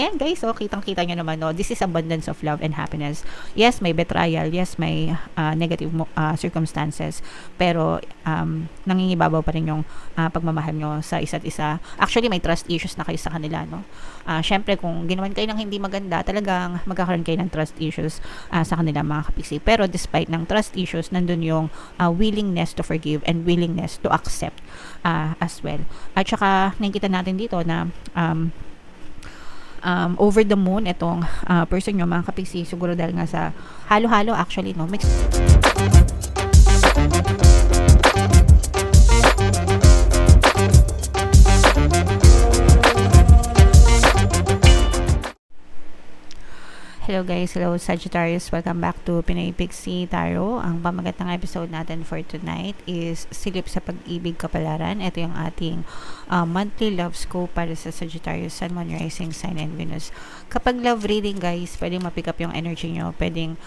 Ayan guys, so kitang-kita nyo naman, no, this is abundance of love and happiness. Yes, may betrayal, yes, may negative circumstances, pero nangingibabaw pa rin yung pagmamahal nyo sa isa't isa. Actually, may trust issues na kayo sa kanila, no. Syempre, kung ginawan kayo ng hindi maganda, talagang magkakaroon kayo ng trust issues sa kanila, mga kapiksi. Pero despite ng trust issues, nandun yung willingness to forgive and willingness to accept as well. At saka, nakikita natin dito na over the moon itong person nyo, mga kapiksi, siguro dahil nga sa halo-halo actually, no, mix. Hello guys, hello Sagittarius, welcome back to Pinoy Pixie Tarot. Ang pamagat ng episode natin for tonight is Silip sa Pag-ibig Kapalaran. Ito yung ating monthly love scope para sa Sagittarius, Sun, Moon, Rising Sign, and Venus. Kapag love reading guys, pwedeng mapick up yung energy nyo, pwedeng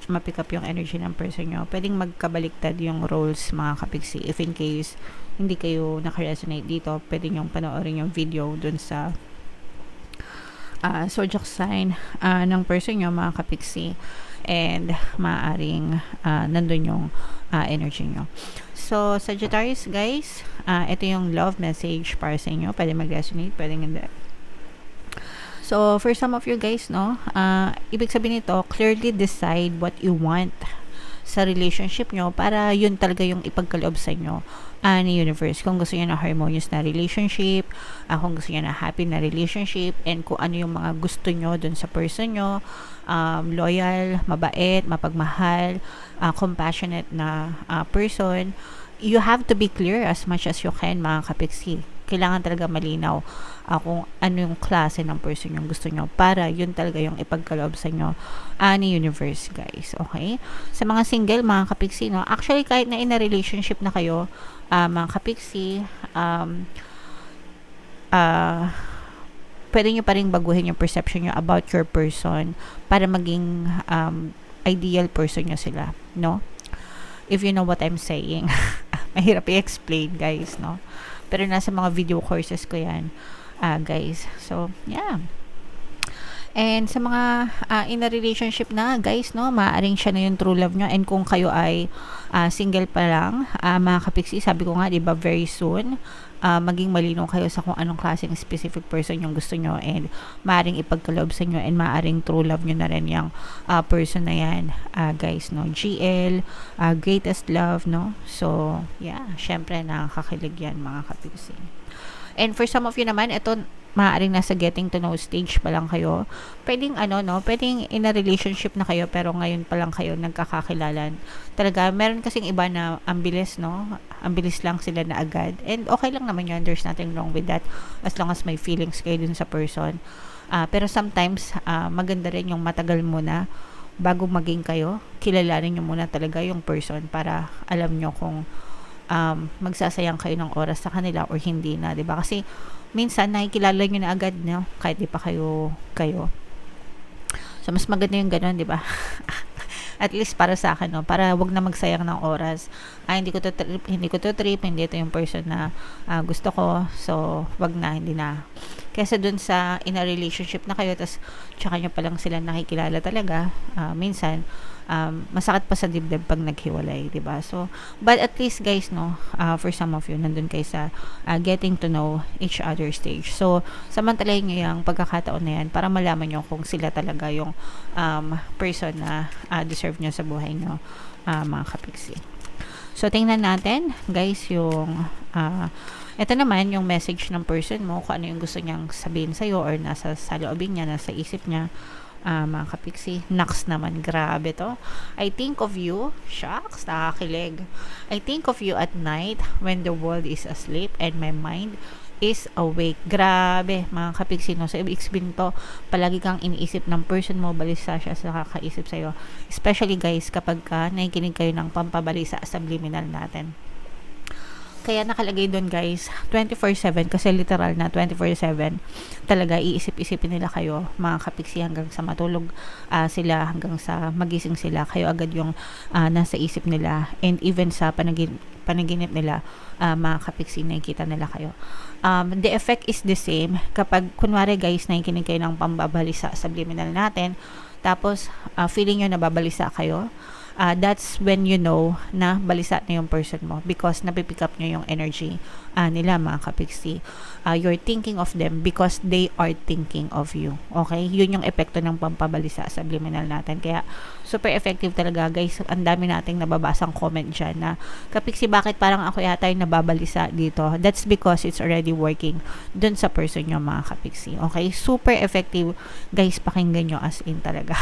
mapick up yung energy ng person nyo, pwedeng magkabaliktad yung roles, mga kapiksi. If in case hindi kayo nakaresonate dito, pwedeng yung panoorin yung video dun sa zodiac sign ng person nyo, mga kapiksi, and maaaring nandun yung energy nyo. So Sagittarius guys, ito yung love message para sa inyo. Pwede mag-resonate, pwede hindi. So for some of you guys, no, ibig sabihin nito, clearly decide what you want sa relationship nyo para yun talaga yung ipagkaloob sa inyo ni universe. Kung gusto niyo na harmonious na relationship, kung gusto niyo na happy na relationship, and kung ano yung mga gusto nyo dun sa person nyo, loyal, mabait, mapagmahal, compassionate na person, you have to be clear as much as you can, mga kapiksi. Kailangan talaga malinaw kung ano yung klase ng person yung gusto nyo para yun talaga yung ipagkaloob sa inyo ni universe guys. Okay? Sa mga single, mga kapiksi, no, actually kahit na in a relationship na kayo, mga kapiksi, pwede nyo pa rin baguhin yung perception nyo about your person para maging ideal person nyo sila, no? If you know what I'm saying. Mahirap i-explain guys, no? Pero nasa mga video courses ko yan, guys. So, yeah. And sa mga in a relationship na, guys, no, maaaring siya na yung true love nyo. And kung kayo ay single pa lang, mga kapiksi, sabi ko nga, diba, very soon, maging malinaw kayo sa kung anong klaseng specific person yung gusto nyo, and maaaring ipagkaloob sa nyo, and maaaring true love nyo na rin yung person na yan, guys, no. GL, greatest love, no. So, yeah, syempre nakakakilig yan, mga kapiksi. And for some of you naman, ito, maaaring nasa getting to know stage pa lang kayo. Pwedeng pwedeng in a relationship na kayo, pero ngayon pa lang kayo nagkakakilalan. Talaga, meron kasing iba na ang bilis, no? Ang bilis lang sila na agad. And okay lang naman yun. There's nothing wrong with that as long as may feelings kayo dun sa person. Pero sometimes, maganda rin yung matagal muna bago maging kayo. Kilalanin nyo muna talaga yung person para alam nyo kung magsasayang kayo ng oras sa kanila or hindi na, 'di ba? Kasi minsan nakikilala niyo na agad, no, kahit di pa kayo. So mas maganda yung ganoon, 'di ba? At least para sa akin, no, para wag na magsayang ng oras. Hindi ko to trip, hindi ito yung person na gusto ko. So wag na, hindi na. Kaysa dun sa in a relationship na kayo, tas tsaka nyo pa lang sila nakikilala talaga, minsan masakit pa sa dibdib pag naghiwalay, diba? So, but at least guys, no, for some of you, nandun kayo sa getting to know each other stage. So, samantalahin nyo yung pagkakataon na yan para malaman nyo kung sila talaga yung person na deserve nyo sa buhay nyo, mga kapiksi. So, tingnan natin, guys, yung ito naman, yung message ng person mo, kung ano yung gusto niyang sabihin sa'yo or nasa saloobin niya, nasa isip niya, mga kapiksi. Next naman, grabe to. I think of you, shucks, nakakilig. I think of you at night when the world is asleep and my mind is awake. Grabe, mga kapiksi, no? So, ibig sabihin to, palagi kang iniisip ng person mo, balisa siya sa kakaisip sa'yo. Especially, guys, kapag nakikinig kayo ng pampabalisa sa subliminal natin. Kaya nakalagay doon guys, 24/7 kasi literal na 24/7 talaga iisip-isipin nila kayo mga kapiksi hanggang sa matulog sila, hanggang sa magising sila, kayo agad yung nasa isip nila, and even sa panaginip nila mga kapiksi nakikita nila kayo. The effect is the same kapag kunwari guys nakikinig kayo ng pambabalisa subliminal natin, tapos feeling nyo nababalisa kayo, that's when you know na balisa na yung person mo, because napipick up nyo yung energy nila mga kapiksi. You're thinking of them because they are thinking of you. Okay? Yun yung epekto ng pampabalisa subliminal natin. Kaya super effective talaga guys. Ang dami nating nababasang comment dyan na, kapiksi, bakit parang ako yata yung nababalisa dito? That's because it's already working dun sa person nyo mga kapiksi. Okay? Super effective guys, pakinggan nyo as in talaga.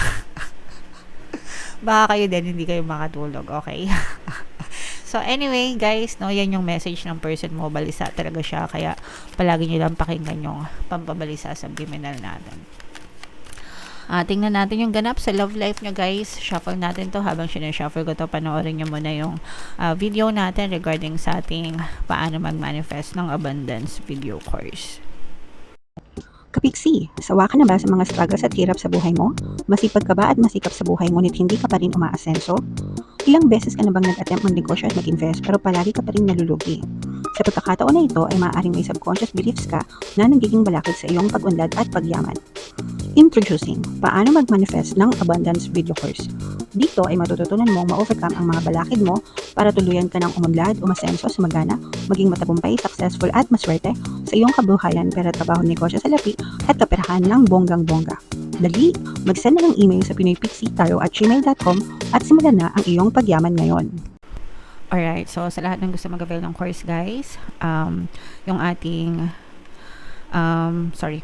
Baka kayo din hindi kayo makatulog, okay? So anyway guys, no, yan yung message ng person mo, balisa talaga siya, kaya palagi nyo lang pakinggan yung pampabalisa subliminal natin. Tingnan natin yung ganap sa love life nyo guys. Shuffle natin to. Habang sinashuffle ko to, panoorin nyo muna yung video natin regarding sa ating paano mag-manifest ng abundance video course. Kapiksi, sawa ka na ba sa mga struggles at hirap sa buhay mo? Masipag ka ba at masikap sa buhay ngunit hindi ka pa rin umaasenso? Ilang beses ka na bang nag-attempt magnegosyo at mag-invest pero palagi ka pa rin nalulugi? Sa pagkakataon na ito ay maaaring may subconscious beliefs ka na nagiging balakid sa iyong pag-unlad at pagyaman. Introducing, paano mag-manifest ng abundance video course. Dito ay matututunan mong ma-overcome ang mga balakid mo para tuluyan ka ng umunlad, umasenso, sumagana, maging matagumpay, successful at maswerte sa iyong kabuhayan, pera, trabaho, negosyo sa lapi at kaperahan ng bonggang-bongga. Dali, mag-send na ng email sa pinoypixitaro@gmail.com at simulan na ang iyong pagyaman ngayon. Alright, so sa lahat ng gusto mag-avail ng course guys, yung ating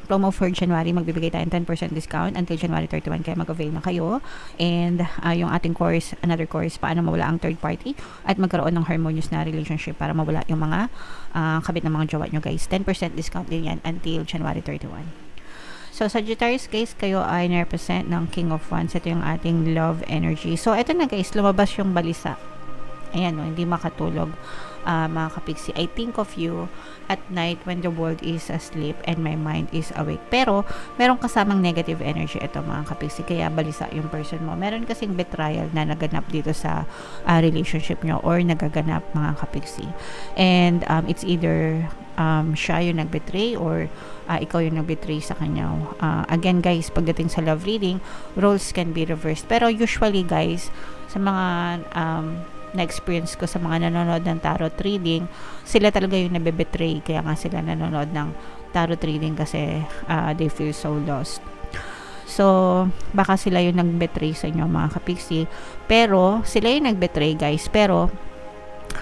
promo for January, magbibigay tayo ng 10% discount until January 31, kaya mag-avail na kayo. And yung ating course, another course, paano mawala ang third party at magkaroon ng harmonious na relationship para mawala yung mga kabit ng mga jowa nyo guys. 10% discount din yan until January 31. So Sagittarius guys, kayo ay na-represent ng King of Wands. Ito yung ating love energy. So ito na guys, lumabas yung balisa. Ayan, no, hindi makatulog mga kapiksi. I think of you at night when the world is asleep and my mind is awake. Pero meron kasamang negative energy ito mga kapiksi, kaya balisa yung person mo. Meron kasing betrayal na naganap dito sa relationship nyo or nagaganap mga kapiksi. And it's either siya yung nag-betray or ikaw yung nag-betray sa kanya. Again guys, pagdating sa love reading, roles can be reversed. Pero usually guys, sa mga na-experience ko sa mga nanonood ng tarot reading, sila talaga yung nabe-betray, kaya nga sila nanonood ng tarot reading kasi they feel so lost. So baka sila yung nag-betray sa inyo mga kapiksi, pero sila yung nag-betray guys, pero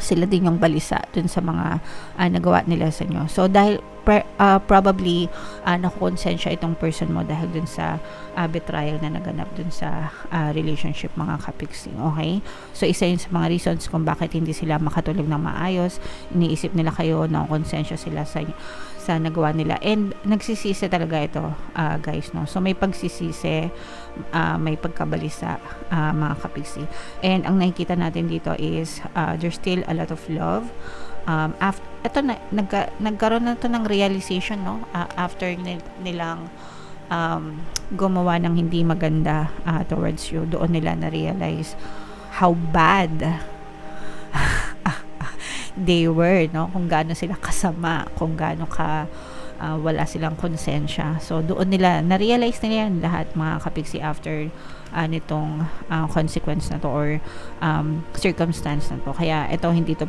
sila din yung balisa dun sa mga nagawa nila sa inyo. So dahil probably nakukonsensya itong person mo dahil dun sa betrayal na naganap dun sa relationship mga kapiksi. Okay? So isa yun sa mga reasons kung bakit hindi sila makatulog ng maayos. Iniisip nila kayo, nakukonsensya sila sa nagawa nila, and nagsisisi talaga ito guys, no? So may pagsisisi, may pagkabalisa mga kapiksi, and ang nakikita natin dito is there's still a lot of love. Ito na, nagkaroon na ito ng realization, no? After nilang gumawa ng hindi maganda towards you, doon nila na-realize how bad they were, no? Kung gaano sila kasama, kung gaano wala silang konsensya. So doon nila na-realize nila yan lahat mga kapiksi after nitong consequence na to or circumstance na to. Kaya ito hindi to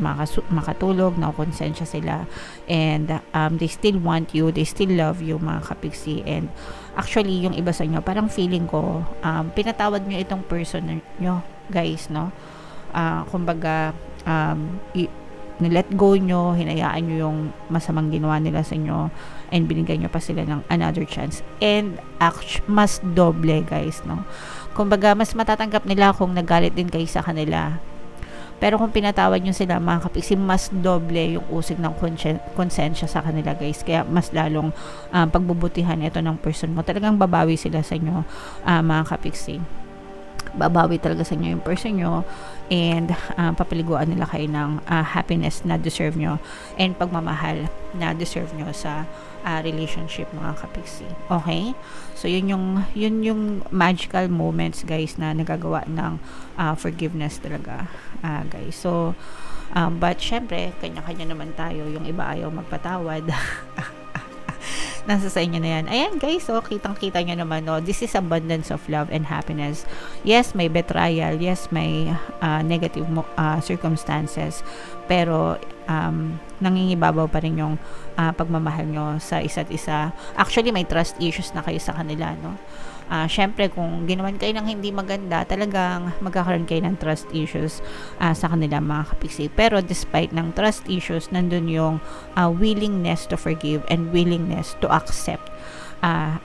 makatulog, na konsensya sila, and they still want you, they still love you mga kapiksi. And actually yung iba sa inyo, parang feeling ko pinatawad nyo itong person nyo guys, no? Kumbaga nilet go nyo, hinayaan nyo yung masamang ginawa nila sa inyo, and binigyan nyo pa sila ng another chance, and mas doble guys, no? Kumbaga mas matatanggap nila kung nagalit din kayo sa kanila, pero kung pinatawad nyo sila mga kapiksi, mas doble yung usig ng konsensya sa kanila guys. Kaya mas lalong pagbubutihan ito ng person mo. Talagang babawi sila sa inyo mga kapiksi, babawi talaga sa inyo yung person nyo, and papaliguan nila kayo ng happiness na deserve nyo and pagmamahal na deserve nyo sa relationship, mga kapiksi. Okay? So yun yung magical moments, guys, na nagagawa ng forgiveness talaga, guys. So but syempre kanya-kanya naman tayo, yung iba ayaw magpatawad. Nasa sa inyo na yan. Ayan, guys, so kitang-kita nyo naman, no, this is abundance of love and happiness. Yes, may betrayal, yes, may negative circumstances, pero nangingibabaw pa rin yung pagmamahal nyo sa isa't isa. Actually, may trust issues na kayo sa kanila, no. Syempre, kung ginawan kayo ng hindi maganda, talagang magkakaroon kayo ng trust issues sa kanila, mga kapiksi. Pero despite ng trust issues, nandun yung willingness to forgive and willingness to accept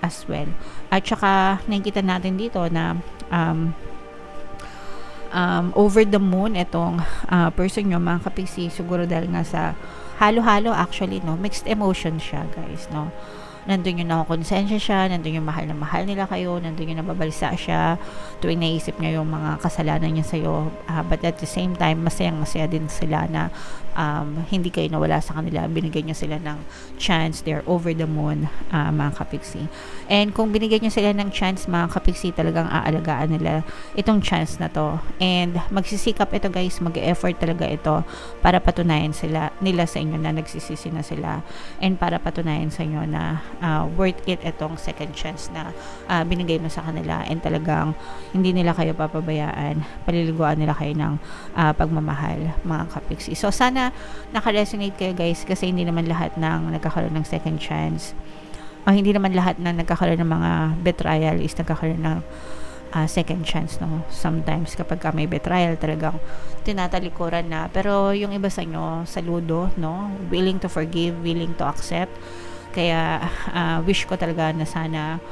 as well. At saka, nakikita natin dito na over the moon itong person nyo, mga kapiksi, siguro dahil nga sa halo-halo, actually, no, mixed emotion siya, guys, no. Nandun yung nakakonsensya siya, nandun yung mahal na mahal nila kayo, nandun yung nababalisa siya tuwing naisip niya yung mga kasalanan niya sa'yo, but at the same time, masayang-masaya din sila na hindi kayo nawala sa kanila, binigyan niyo sila ng chance, they're over the moon, mga kapiksi. And kung binigyan niyo sila ng chance, mga kapiksi, talagang aalagaan nila itong chance na to, and magsisikap ito, guys, mag-effort talaga ito para patunayan nila sa inyo na nagsisisi na sila, and para patunayan sa inyo na worth it itong second chance na binigay mo sa kanila, and talagang hindi nila kayo papabayaan, paliliguan nila kayo ng pagmamahal, mga kapiksi. So sana naka-resonate kayo, guys, kasi hindi naman lahat ng nagkakaroon ng second chance, hindi naman lahat na nagkakaroon ng mga betrayal is nagkakaroon ng second chance, no. Sometimes kapag may betrayal, talagang tinatalikuran na, pero yung iba sa inyo, saludo, no, willing to forgive, willing to accept. Kaya wish ko talaga na sana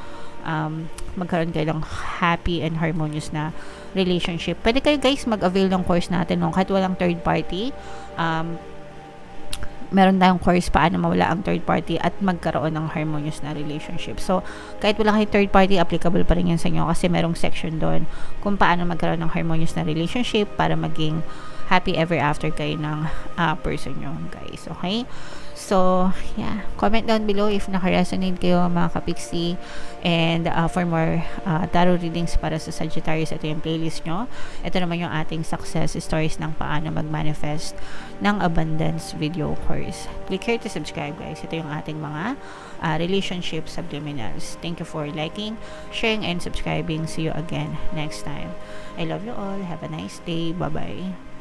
magkaroon kayo ng happy and harmonious na relationship. Pwede kayo, guys, mag-avail ng course natin, no? Kahit walang third party, meron tayong course paano mawala ang third party at magkaroon ng harmonious na relationship. So, kahit wala kayong third party, applicable pa rin yan sa inyo kasi merong section doon kung paano magkaroon ng harmonious na relationship para maging happy ever after kayo ng person nyo, guys. Okay? So, yeah. Comment down below if naka-resonate kayo, mga kapiksi. And for more tarot readings para sa Sagittarius, ito yung playlist nyo. Ito naman yung ating success stories ng paano mag-manifest ng abundance video course. Click here to subscribe, guys. Ito yung ating mga relationship subliminals. Thank you for liking, sharing, and subscribing. See you again next time. I love you all. Have a nice day. Bye-bye.